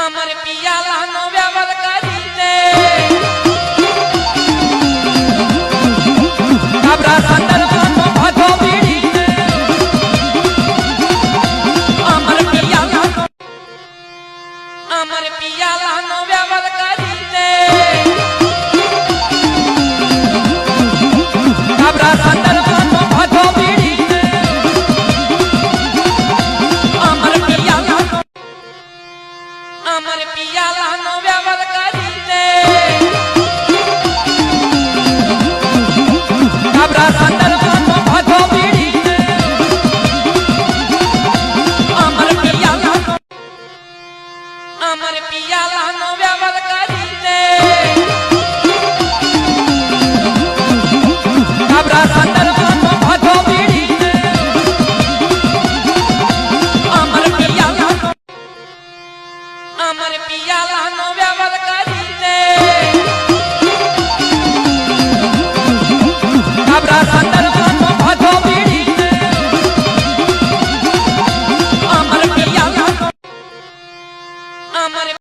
अमर पियालानो व्यवहार करीने घबरा संदर्भनो भजो बीड़ीने अमर पियालानो व्यवहार करीने घबरा संदर्भनो भजो बीड़ीने अमर पियालानो व्यवहार करीने घबरा संदर्भनो भजो बीड़ीने अमर पियालानो व्यवहार करीने घबरा संदर्भनो भजो बीड़ीने अमर पियालानो